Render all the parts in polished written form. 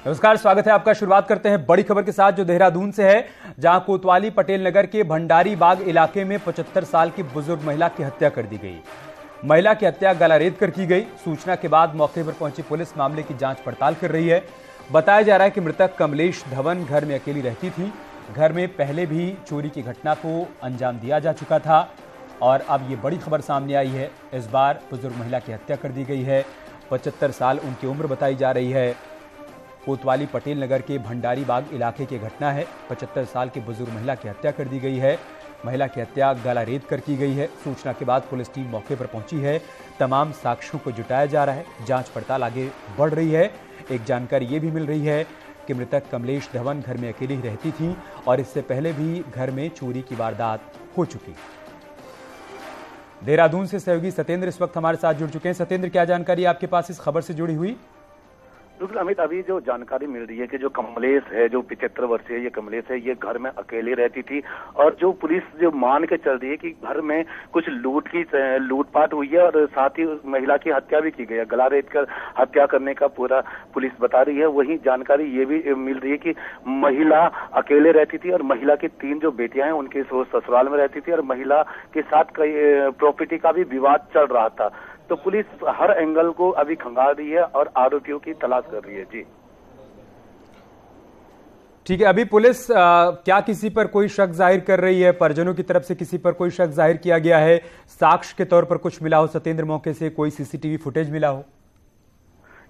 नमस्कार, स्वागत है आपका। शुरुआत करते हैं बड़ी खबर के साथ जो देहरादून से है, जहां कोतवाली पटेल नगर के भंडारी बाग इलाके में 75 साल की बुजुर्ग महिला की हत्या कर दी गई। महिला की हत्या गला रेत कर की गई। सूचना के बाद मौके पर पहुंची पुलिस मामले की जांच पड़ताल कर रही है। बताया जा रहा है कि मृतक कमलेश धवन घर में अकेली रहती थी। घर में पहले भी चोरी की घटना को अंजाम दिया जा चुका था और अब ये बड़ी खबर सामने आई है। इस बार बुजुर्ग महिला की हत्या कर दी गई है। 75 साल उनकी उम्र बताई जा रही है। कोतवाली पटेल नगर के भंडारी बाग इलाके की घटना है। 75 साल की बुजुर्ग महिला की हत्या कर दी गई है। महिला की हत्या गला रेत कर की गई है। सूचना के बाद पुलिस टीम मौके पर पहुंची है। तमाम साक्ष्यों को जुटाया जा रहा है। जांच पड़ताल आगे बढ़ रही है। एक जानकारी ये भी मिल रही है कि मृतक कमलेश धवन घर में अकेली ही रहती थी और इससे पहले भी घर में चोरी की वारदात हो चुकी। देहरादून से सहयोगी सत्येंद्र इस वक्त हमारे साथ जुड़ चुके हैं। सत्येंद्र, क्या जानकारी आपके पास इस खबर से जुड़ी हुई? बिल्कुल अमित, अभी जो जानकारी मिल रही है कि जो कमलेश है, जो 75 वर्षीय ये कमलेश है, ये घर में अकेली रहती थी और जो पुलिस जो मान के चल रही है कि घर में कुछ लूटपाट हुई है और साथ ही उस महिला की हत्या भी की गई है। गला रेत कर हत्या करने का पूरा पुलिस बता रही है। वहीं जानकारी ये भी मिल रही है कि महिला अकेले रहती थी और महिला की 3 जो बेटियां हैं उनके ससुराल में रहती थी और महिला के साथ कई प्रॉपर्टी का भी विवाद चल रहा था। तो पुलिस हर एंगल को अभी खंगाल रही है और आरोपियों की तलाश कर रही है। जी ठीक है। अभी पुलिस क्या किसी पर कोई शक जाहिर कर रही है? परिजनों की तरफ से किसी पर कोई शक जाहिर किया गया है? साक्ष्य के तौर पर कुछ मिला हो सत्येंद्र, मौके से कोई सीसीटीवी फुटेज मिला हो?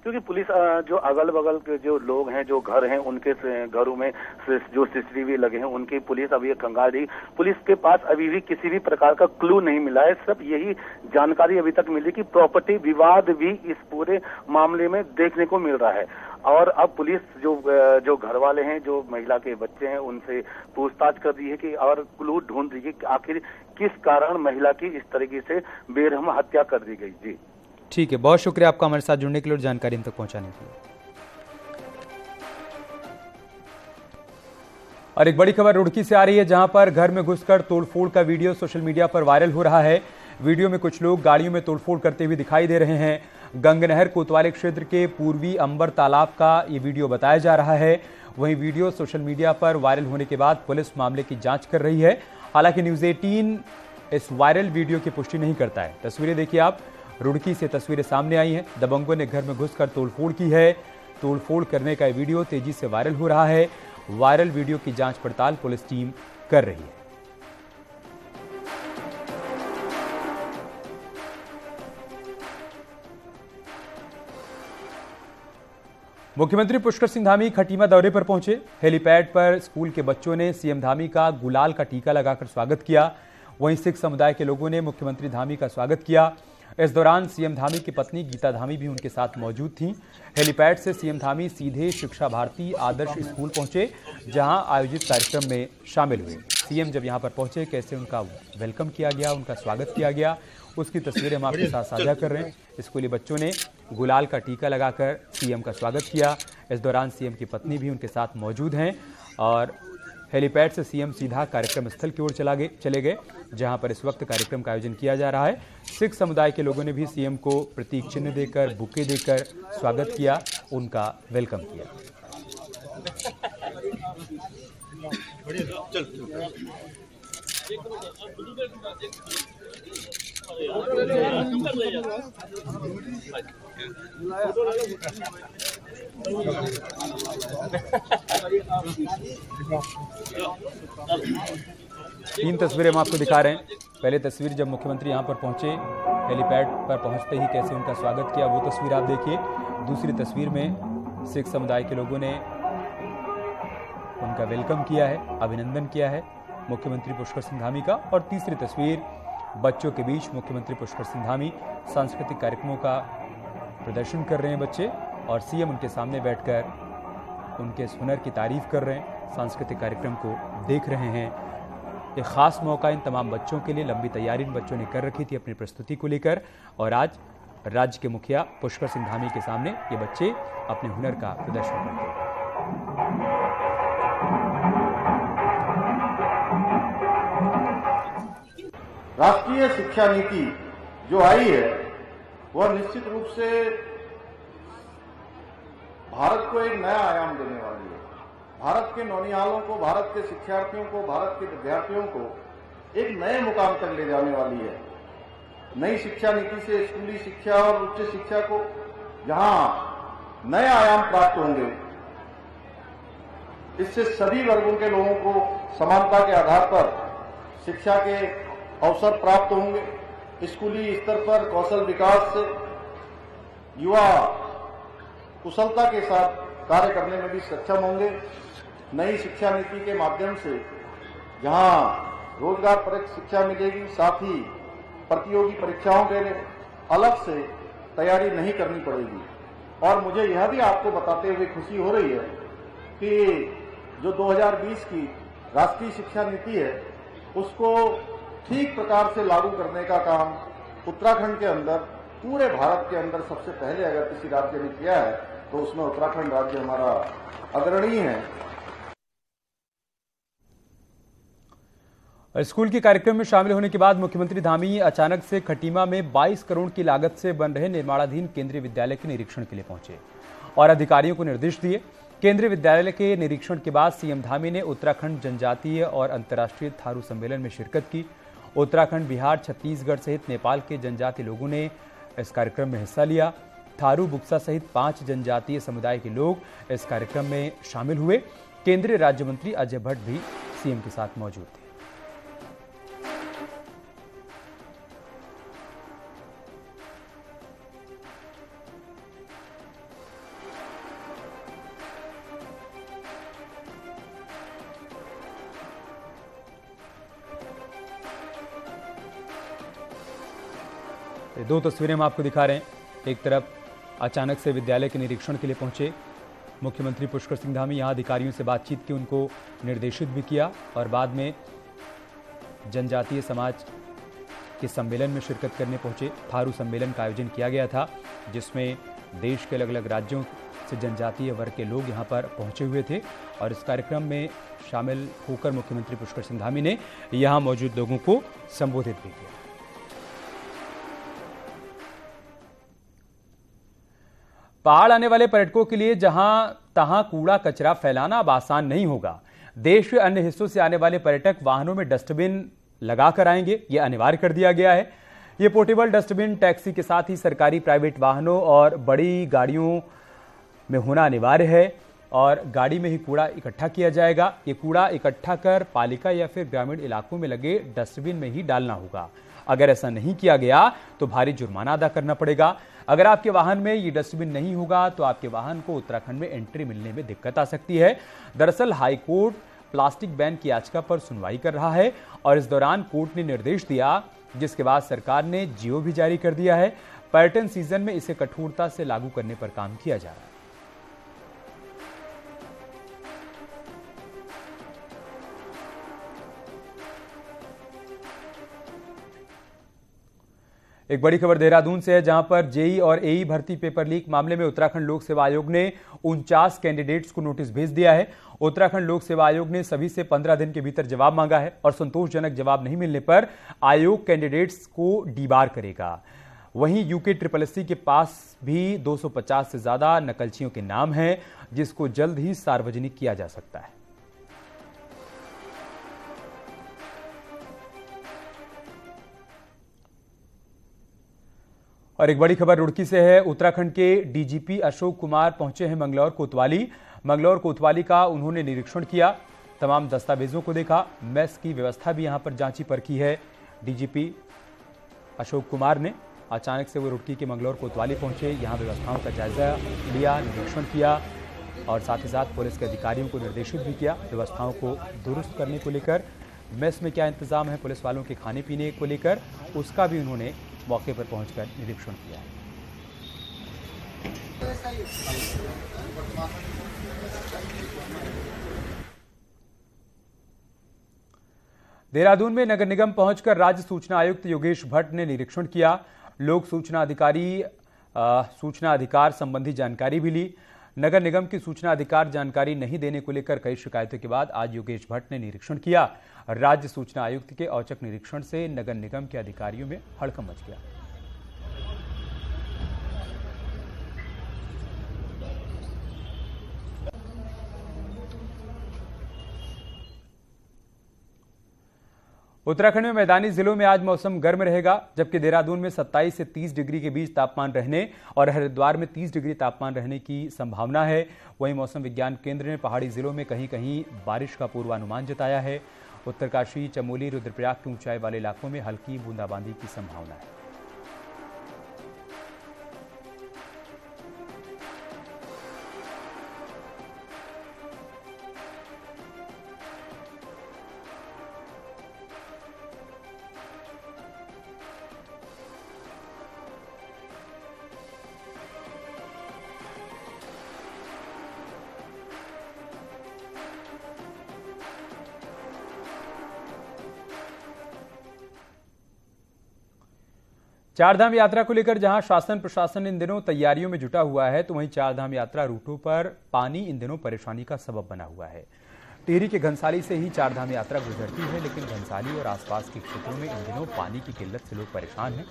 क्योंकि पुलिस जो अगल बगल के जो लोग हैं, जो घर हैं, उनके घरों में जो सीसीटीवी लगे हैं उनकी पुलिस अभी खंगाल रही। पुलिस के पास अभी भी किसी भी प्रकार का क्लू नहीं मिला है। सब यही जानकारी अभी तक मिली कि प्रॉपर्टी विवाद भी इस पूरे मामले में देखने को मिल रहा है। और अब पुलिस जो घर वाले हैं, जो महिला के बच्चे हैं, उनसे पूछताछ कर रही है कि और क्लू ढूंढ रही है कि आखिर किस कारण महिला की इस तरीके से बेरहम हत्या कर दी गई। जी ठीक है, बहुत शुक्रिया आपका हमारे साथ जुड़ने के लिए और जानकारी हम तक पहुंचाने के लिए। और एक बड़ी खबर रुड़की से आ रही है, जहां पर घर में घुसकर तोड़फोड़ का वीडियो सोशल मीडिया पर वायरल हो रहा है। वीडियो में कुछ लोग गाड़ियों में तोड़फोड़ करते हुए दिखाई दे रहे हैं। गंगनहर कोतवाली क्षेत्र के पूर्वी अंबर तालाब का ये वीडियो बताया जा रहा है। वहीं वीडियो सोशल मीडिया पर वायरल होने के बाद पुलिस मामले की जांच कर रही है। हालांकि न्यूज़ 18 इस वायरल वीडियो की पुष्टि नहीं करता है। तस्वीरें देखिए आप, रुड़की से तस्वीरें सामने आई हैं। दबंगों ने घर में घुसकर तोड़फोड़ की है। तोड़फोड़ करने का वीडियो तेजी से वायरल हो रहा है। वायरल वीडियो की जांच पड़ताल पुलिस टीम कर रही है। मुख्यमंत्री पुष्कर सिंह धामी खटीमा दौरे पर पहुंचे। हेलीपैड पर स्कूल के बच्चों ने सीएम धामी का गुलाल का टीका लगाकर स्वागत किया। वहीं सिख समुदाय के लोगों ने मुख्यमंत्री धामी का स्वागत किया। इस दौरान सीएम धामी की पत्नी गीता धामी भी उनके साथ मौजूद थीं। हेलीपैड से सीएम धामी सीधे शिक्षा भारती आदर्श स्कूल पहुंचे, जहां आयोजित कार्यक्रम में शामिल हुए। सीएम जब यहां पर पहुंचे, कैसे उनका वेलकम किया गया, उनका स्वागत किया गया, उसकी तस्वीरें हम आपके साथ साझा कर रहे हैं। स्कूली बच्चों ने गुलाल का टीका लगाकर सीएम का स्वागत किया। इस दौरान सीएम की पत्नी भी उनके साथ मौजूद हैं और हेलीपैड से सीएम सीधा कार्यक्रम स्थल की ओर चले गए, जहां पर इस वक्त कार्यक्रम का आयोजन किया जा रहा है। सिख समुदाय के लोगों ने भी सीएम को प्रतीक चिन्ह देकर, बुके देकर स्वागत किया, उनका वेलकम किया। 3 तस्वीरें हम आपको दिखा रहे हैं। पहले तस्वीर जब मुख्यमंत्री यहां पर पहुंचे, हेलीपैड पर पहुंचते ही कैसे उनका स्वागत किया, वो तस्वीर आप देखिए। दूसरी तस्वीर में सिख समुदाय के लोगों ने उनका वेलकम किया है, अभिनंदन किया है मुख्यमंत्री पुष्कर सिंह धामी का। और तीसरी तस्वीर बच्चों के बीच मुख्यमंत्री पुष्कर सिंह धामी सांस्कृतिक कार्यक्रमों का प्रदर्शन कर रहे हैं बच्चे, और सीएम उनके सामने बैठकर उनके इस हुनर की तारीफ कर रहे हैं, सांस्कृतिक कार्यक्रम को देख रहे हैं। एक खास मौका इन तमाम बच्चों के लिए, लंबी तैयारी इन बच्चों ने कर रखी थी अपनी प्रस्तुति को लेकर, और आज राज्य के मुखिया पुष्कर सिंह धामी के सामने ये बच्चे अपने हुनर का प्रदर्शन करते हैं। राष्ट्रीय शिक्षा नीति जो आई है वह निश्चित रूप से भारत को एक नया आयाम देने वाली है। भारत के नौनिहालों को, भारत के शिक्षार्थियों को, भारत के विद्यार्थियों को एक नए मुकाम तक ले जाने वाली है। नई शिक्षा नीति से स्कूली शिक्षा और उच्च शिक्षा को जहां नए आयाम प्राप्त होंगे, इससे सभी वर्गों के लोगों को समानता के आधार पर शिक्षा के अवसर प्राप्त होंगे। स्कूली स्तर पर कौशल विकास से युवा कुशलता के साथ कार्य करने में भी सक्षम होंगे। नई शिक्षा नीति के माध्यम से जहां रोजगार परक शिक्षा मिलेगी, साथ ही प्रतियोगी परीक्षाओं के लिए अलग से तैयारी नहीं करनी पड़ेगी। और मुझे यह भी आपको बताते हुए खुशी हो रही है कि जो 2020 की राष्ट्रीय शिक्षा नीति है, उसको ठीक प्रकार से लागू करने का काम उत्तराखंड के अंदर, पूरे भारत के अंदर सबसे पहले अगर किसी राज्य ने किया है तो उसमें उत्तराखंड राज्य हमारा अग्रणी है। स्कूल के कार्यक्रम में शामिल होने के बाद मुख्यमंत्री धामी अचानक से खटीमा में 22 करोड़ की लागत से बन रहे निर्माणाधीन केंद्रीय विद्यालय के निरीक्षण के लिए पहुंचे और अधिकारियों को निर्देश दिए। केंद्रीय विद्यालय के निरीक्षण के बाद सीएम धामी ने उत्तराखंड जनजातीय और अंतर्राष्ट्रीय थारू सम्मेलन में शिरकत की। उत्तराखंड, बिहार, छत्तीसगढ़ सहित नेपाल के जनजातीय लोगों ने इस कार्यक्रम में हिस्सा लिया। थारू, बुक्सा सहित 5 जनजातीय समुदाय के लोग इस कार्यक्रम में शामिल हुए। केंद्रीय राज्य मंत्री अजय भट्ट भी सीएम के साथ मौजूद थे। दो तस्वीरें हम आपको दिखा रहे हैं। एक तरफ अचानक से विद्यालय के निरीक्षण के लिए पहुंचे मुख्यमंत्री पुष्कर सिंह धामी, यहां अधिकारियों से बातचीत की, उनको निर्देशित भी किया और बाद में जनजातीय समाज के सम्मेलन में शिरकत करने पहुंचे। थारू सम्मेलन का आयोजन किया गया था, जिसमें देश के अलग अलग राज्यों से जनजातीय वर्ग के लोग यहां पर पहुंचे हुए थे और इस कार्यक्रम में शामिल होकर मुख्यमंत्री पुष्कर सिंह धामी ने यहां मौजूद लोगों को संबोधित भी किया। पहाड़ आने वाले पर्यटकों के लिए जहां तहां कूड़ा कचरा फैलाना अब आसान नहीं होगा। देश के अन्य हिस्सों से आने वाले पर्यटक वाहनों में डस्टबिन लगाकर आएंगे, यह अनिवार्य कर दिया गया है। ये पोर्टेबल डस्टबिन टैक्सी के साथ ही सरकारी, प्राइवेट वाहनों और बड़ी गाड़ियों में होना अनिवार्य है और गाड़ी में ही कूड़ा इकट्ठा किया जाएगा। ये कूड़ा इकट्ठा कर पालिका या फिर ग्रामीण इलाकों में लगे डस्टबिन में ही डालना होगा। अगर ऐसा नहीं किया गया तो भारी जुर्माना अदा करना पड़ेगा। अगर आपके वाहन में ये डस्टबिन नहीं होगा तो आपके वाहन को उत्तराखंड में एंट्री मिलने में दिक्कत आ सकती है। दरअसल हाईकोर्ट प्लास्टिक बैन की याचिका पर सुनवाई कर रहा है और इस दौरान कोर्ट ने निर्देश दिया, जिसके बाद सरकार ने जीओ भी जारी कर दिया है। पर्यटन सीजन में इसे कठोरता से लागू करने पर काम किया जा रहा है। एक बड़ी खबर देहरादून से है, जहां पर जेई और एई भर्ती पेपर लीक मामले में उत्तराखंड लोक सेवा आयोग ने 49 कैंडिडेट्स को नोटिस भेज दिया है। उत्तराखंड लोक सेवा आयोग ने सभी से 15 दिन के भीतर जवाब मांगा है और संतोषजनक जवाब नहीं मिलने पर आयोग कैंडिडेट्स को डीबार करेगा। वहीं यूके SSSC के पास भी 250 से ज्यादा नकलचियों के नाम हैं, जिसको जल्द ही सार्वजनिक किया जा सकता है। और एक बड़ी खबर रुड़की से है। उत्तराखंड के डीजीपी अशोक कुमार पहुंचे हैं मंगलौर कोतवाली। मंगलौर कोतवाली का उन्होंने निरीक्षण किया, तमाम दस्तावेजों को देखा, मेस की व्यवस्था भी यहां पर जांची परखी है। डीजीपी अशोक कुमार ने अचानक से वो रुड़की के मंगलौर कोतवाली पहुंचे, यहां व्यवस्थाओं का जायजा लिया, निरीक्षण किया और साथ ही साथ पुलिस के अधिकारियों को निर्देशित भी किया व्यवस्थाओं को दुरुस्त करने को लेकर। मेस में क्या इंतजाम है पुलिस वालों के खाने पीने को लेकर, उसका भी उन्होंने मौके पर पहुंचकर निरीक्षण किया। देहरादून में नगर निगम पहुंचकर राज्य सूचना आयुक्त योगेश भट्ट ने निरीक्षण किया। लोक सूचना अधिकार संबंधी जानकारी भी ली। नगर निगम की सूचना अधिकार जानकारी नहीं देने को लेकर कई शिकायतों के बाद आज योगेश भट्ट ने निरीक्षण किया। राज्य सूचना आयुक्त के औचक निरीक्षण से नगर निगम के अधिकारियों में हड़कंप मच गया। उत्तराखंड में मैदानी जिलों में आज मौसम गर्म रहेगा, जबकि देहरादून में 27 से 30 डिग्री के बीच तापमान रहने और हरिद्वार में 30 डिग्री तापमान रहने की संभावना है। वहीं मौसम विज्ञान केंद्र ने पहाड़ी जिलों में कहीं कहीं बारिश का पूर्वानुमान जताया है। उत्तरकाशी, चमोली, रुद्रप्रयाग के ऊंचाई वाले इलाकों में हल्की बूंदाबांदी की संभावना है। चारधाम यात्रा को लेकर जहां शासन प्रशासन इन दिनों तैयारियों में जुटा हुआ है, तो वहीं चारधाम यात्रा रूटों पर पानी इन दिनों परेशानी का सबब बना हुआ है। टिहरी के घनसाली से ही चारधाम यात्रा गुजरती है, लेकिन घनसाली और आसपास के क्षेत्रों में इन दिनों पानी की किल्लत से लोग परेशान हैं।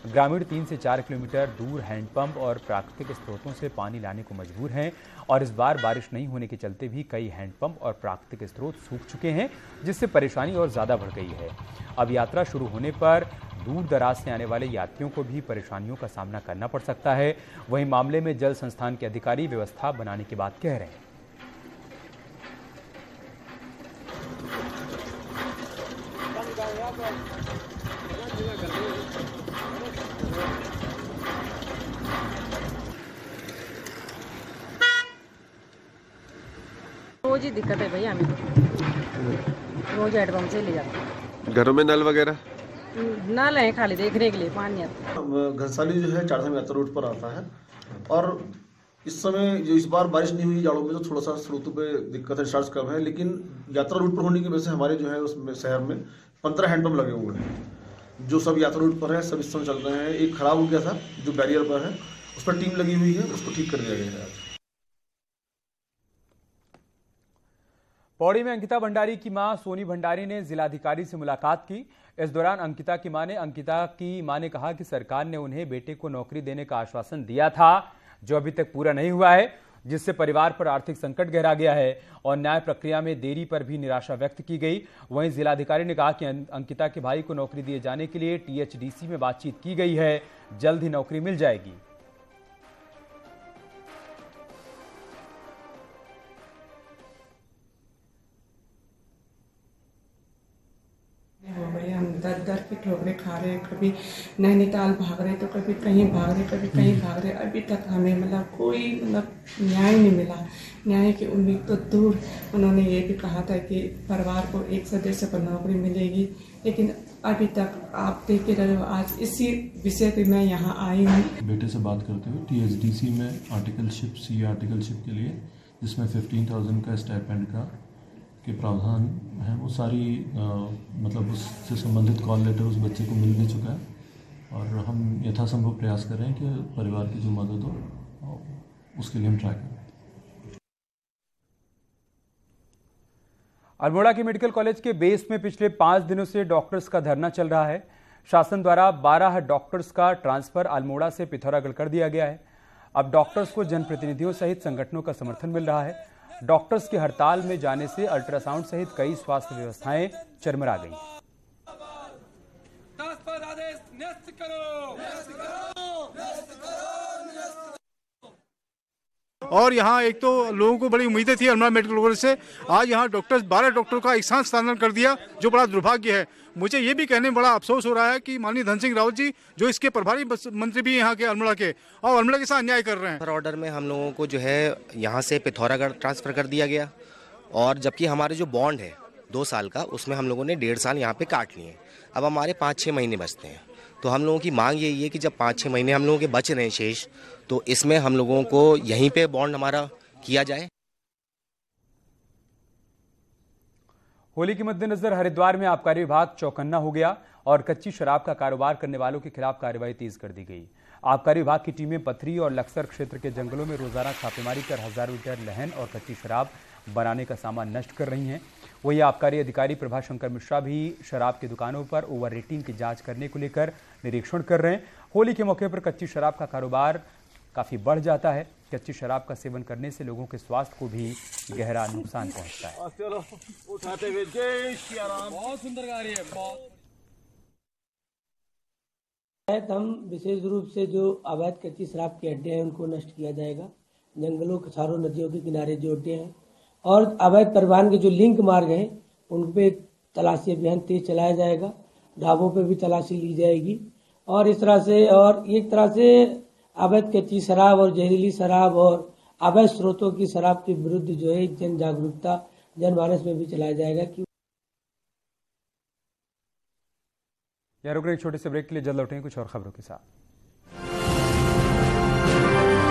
ग्रामीण 3 से 4 किलोमीटर दूर हैंडपंप और प्राकृतिक स्रोतों से पानी लाने को मजबूर हैं और इस बार बारिश नहीं होने के चलते भी कई हैंडपंप और प्राकृतिक स्रोत सूख चुके हैं, जिससे परेशानी और ज़्यादा बढ़ गई है। अब यात्रा शुरू होने पर दूर दराज से आने वाले यात्रियों को भी परेशानियों का सामना करना पड़ सकता है। वहीं मामले में जल संस्थान के अधिकारी व्यवस्था बनाने की बात कह रहे हैं। रोज ही दिक्कत है भैया, हमें रोज हैंडपंप से ले जाते हैं। घरों में नल वगैरह नल है, खाली देखने के लिए पानी आता है। घनसाली जो है चारधाम यात्रा रूट पर आता है और इस समय जो इस बार बारिश नहीं हुई जाड़ों में, तो थोड़ा सा स्रोतों पे दिक्कत है, रिचार्ज कम है, लेकिन यात्रा रूट पर होने की वजह से हमारे जो है उसमें शहर में 15 हैंडपंप लगे हुए हैं जो सब यात्रा रूट पर है, सब इस समय चल रहे हैं। एक खराब हो गया था जो बैरियर पर है, उस पर टीम लगी हुई है, उसको ठीक कर दिया गया है। पौड़ी में अंकिता भंडारी की मां सोनी भंडारी ने जिलाधिकारी से मुलाकात की। इस दौरान अंकिता की मां ने कहा कि सरकार ने उन्हें बेटे को नौकरी देने का आश्वासन दिया था, जो अभी तक पूरा नहीं हुआ है, जिससे परिवार पर आर्थिक संकट गहरा गया है और न्याय प्रक्रिया में देरी पर भी निराशा व्यक्त की गई। वहीं जिलाधिकारी ने कहा कि अंकिता के भाई को नौकरी दिए जाने के लिए THDC में बातचीत की गई है, जल्द ही नौकरी मिल जाएगी। हम दर दर की ठोकरें खा रहे हैं, कभी नैनीताल भाग रहे तो कभी कहीं भाग रहे, कभी कहीं भाग रहे। अभी तक हमें कोई न्याय नहीं मिला। न्याय की उम्मीद तो दूर। उन्होंने ये भी कहा था कि परिवार को एक सदस्य पर नौकरी मिलेगी, लेकिन अभी तक आप देख के रहे हो। आज इसी विषय पे मैं यहाँ आई हूँ। बेटे से बात करते हुए THDC में CA आर्टिकलशिप के लिए, जिसमें 15,000 का स्टाइपेंड का के प्रावधान है, वो सारी मतलब उससे संबंधित कॉल लेटर उस बच्चे को मिल भी चुका है और हम यथासंभव प्रयास कर रहे हैं कि परिवार की जो मदद हो उसके लिए हम ट्राई करें। अल्मोड़ा के मेडिकल कॉलेज के बेस में पिछले 5 दिनों से डॉक्टर्स का धरना चल रहा है। शासन द्वारा 12 डॉक्टर्स का ट्रांसफर अल्मोड़ा से पिथौरागढ़ कर दिया गया है। अब डॉक्टर्स को जनप्रतिनिधियों सहित संगठनों का समर्थन मिल रहा है। डॉक्टर्स की हड़ताल में जाने से अल्ट्रासाउंड सहित कई स्वास्थ्य व्यवस्थाएं चरमरा गई। और यहाँ एक तो लोगों को बड़ी उम्मीदें थी अल्मोड़ा मेडिकल कॉलेज से, आज यहाँ 12 डॉक्टरों का एक साथ स्थानांतरण कर दिया, जो बड़ा दुर्भाग्य है। मुझे ये भी कहने में बड़ा अफसोस हो रहा है कि माननीय धन सिंह रावत जी, जो इसके प्रभारी मंत्री भी यहाँ के अल्मोड़ा के, और अल्मोड़ा के साथ अन्याय कर रहे हैं। ऑर्डर में हम लोगों को जो है यहाँ से पिथौरागढ़ ट्रांसफ़र कर दिया गया, और जबकि हमारे जो बॉन्ड है 2 साल का, उसमें हम लोगों ने 1.5 साल यहाँ पे काट लिए। अब हमारे 5-6 महीने बचते हैं, तो हम लोगों की मांग यही है कि जब 5-6 महीने हम लोगों के बच रहे हैं शेष, तो इसमें हम लोगों को यहीं पे बॉन्ड हमारा किया जाए। होली के मद्देनजर हरिद्वार में आबकारी विभाग चौकन्ना हो गया और कच्ची शराब का कारोबार करने वालों के खिलाफ कार्रवाई तेज कर दी गई। आबकारी विभाग की टीमें पथरी और लक्सर क्षेत्र के जंगलों में रोजाना छापेमारी कर 1000 लीटर लहन और कच्ची शराब बनाने का सामान नष्ट कर रही हैं। वहीं आबकारी अधिकारी प्रभाशंकर मिश्रा भी शराब की दुकानों पर ओवर रेटिंग की जांच करने को लेकर निरीक्षण कर रहे हैं। होली के मौके पर कच्ची शराब का कारोबार काफी बढ़ जाता है। कच्ची शराब का सेवन करने से लोगों के स्वास्थ्य को भी गहरा नुकसान पहुंचता है। चलो उठाते हुए जय श्री राम। बहुत सुंदर गा रही है। बहुत हम विशेष रूप से जो अवैध कच्ची शराब के अड्डे हैं उनको नष्ट किया जाएगा। जंगलों, कछारों, नदियों के किनारे जो अड्डे हैं और अवैध परिवहन के जो लिंक मार्ग हैं उन पे तलाशी अभियान तेज चलाया जाएगा। ढाबों पे भी तलाशी ली जाएगी और इस तरह से और एक तरह से अवैध कच्ची शराब और जहरीली शराब और अवैध स्रोतों की शराब के विरुद्ध जो है जन जागरूकता जनमानस में भी चलाया जाएगा। कि रुक रहे छोटे से ब्रेक के लिए जल्द लौटेंगे कुछ और खबरों के साथ।